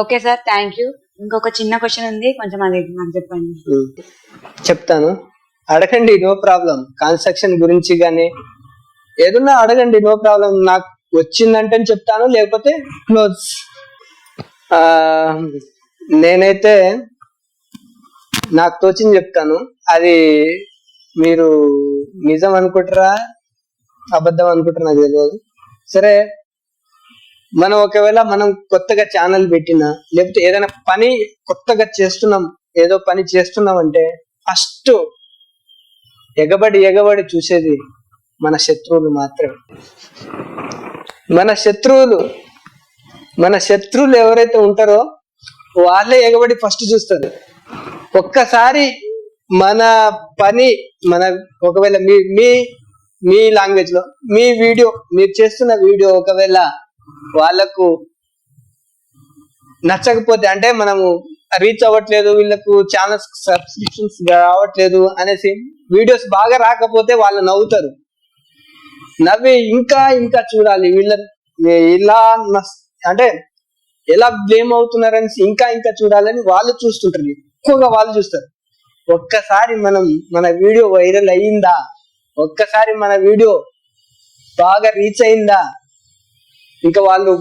Okay sir, thank you. ఇంకొక చిన్న question ఉంది, కొంచెం అది నాకు చెప్పండి. చెప్తాను, అడగండి, నో ప్రాబ్లం. కన్స్ట్రక్షన్ గురించి కానీ ఏదన్నా అడగండి, నో ప్రాబ్లం. నాకు వచ్చిందంటే చెప్తాను, లేకపోతే క్లోజ్. నేనైతే నాకు తోచింది చెప్తాను. అది మీరు నిజం అనుకుంటారా అబద్ధం అనుకుంటారా నాకు తెలియదు. సరే, మనం ఒకవేళ మనం కొత్తగా ఛానల్ పెట్టినా, లేకపోతే ఏదైనా పని కొత్తగా చేస్తున్నాం, ఏదో పని చేస్తున్నాం అంటే ఫస్ట్ ఎగబడి చూసేది మన శత్రువులు మాత్రమే. మన శత్రువులు ఎవరైతే ఉంటారో వాళ్ళే ఎగబడి ఫస్ట్ చూస్తారు. ఒక్కసారి మన పని ఒకవేళ మీ లాంగ్వేజ్ లో మీరు చేస్తున్న వీడియో ఒకవేళ వాళ్ళకు నచ్చకపోతే, అంటే మనము రీచ్ అవ్వట్లేదు, వీళ్ళకు ఛానల్స్ సబ్స్క్రిప్షన్స్ రావట్లేదు అనేసి వీడియోస్ బాగా రాకపోతే వాళ్ళు నవ్వుతారు. నవ్వి ఇంకా చూడాలి వీళ్ళని ఇలా అంటే ఎలా బ్లేమ్ అవుతున్నారని ఇంకా చూడాలని వాళ్ళు చూస్తుంటారు, ఎక్కువగా వాళ్ళు చూస్తారు. ఒక్కసారి మన వీడియో వైరల్ అయ్యిందా, ఒక్కసారి మన వీడియో బాగా రీచ్ అయిందా, ఇంకా వాళ్ళు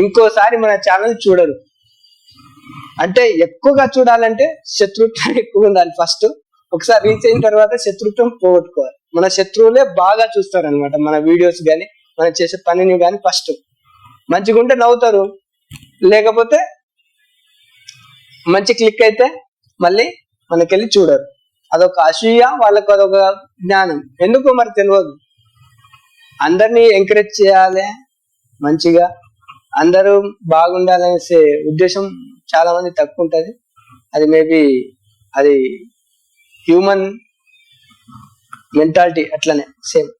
ఇంకోసారి మన ఛానల్ చూడరు. అంటే ఎక్కువగా చూడాలంటే శత్రుత్వం ఎక్కువ ఉండాలి. ఫస్ట్ ఒకసారి రీచ్ అయిన తర్వాత శత్రుత్వం పోగొట్టుకోవాలి. మన శత్రువులే బాగా చూస్తారు అనమాట మన వీడియోస్ కానీ మనం చేసే పనిని కానీ. ఫస్ట్ మంచిగా ఉంటే నవ్వుతారు, లేకపోతే మంచి క్లిక్ అయితే మళ్ళీ మనకెళ్ళి చూడరు. అదొక అసూయ, వాళ్ళకు అదొక జ్ఞానం, ఎందుకో మరి తెలియదు. అందరినీ ఎంకరేజ్ చేయాలి, మంచిగా అందరూ బాగుండాలనేసే ఉద్దేశం చాలా మంది తక్కువ ఉంటుంది. అది మేబీ అది హ్యూమన్ మెంటాలిటీ అట్లనే సేమ్.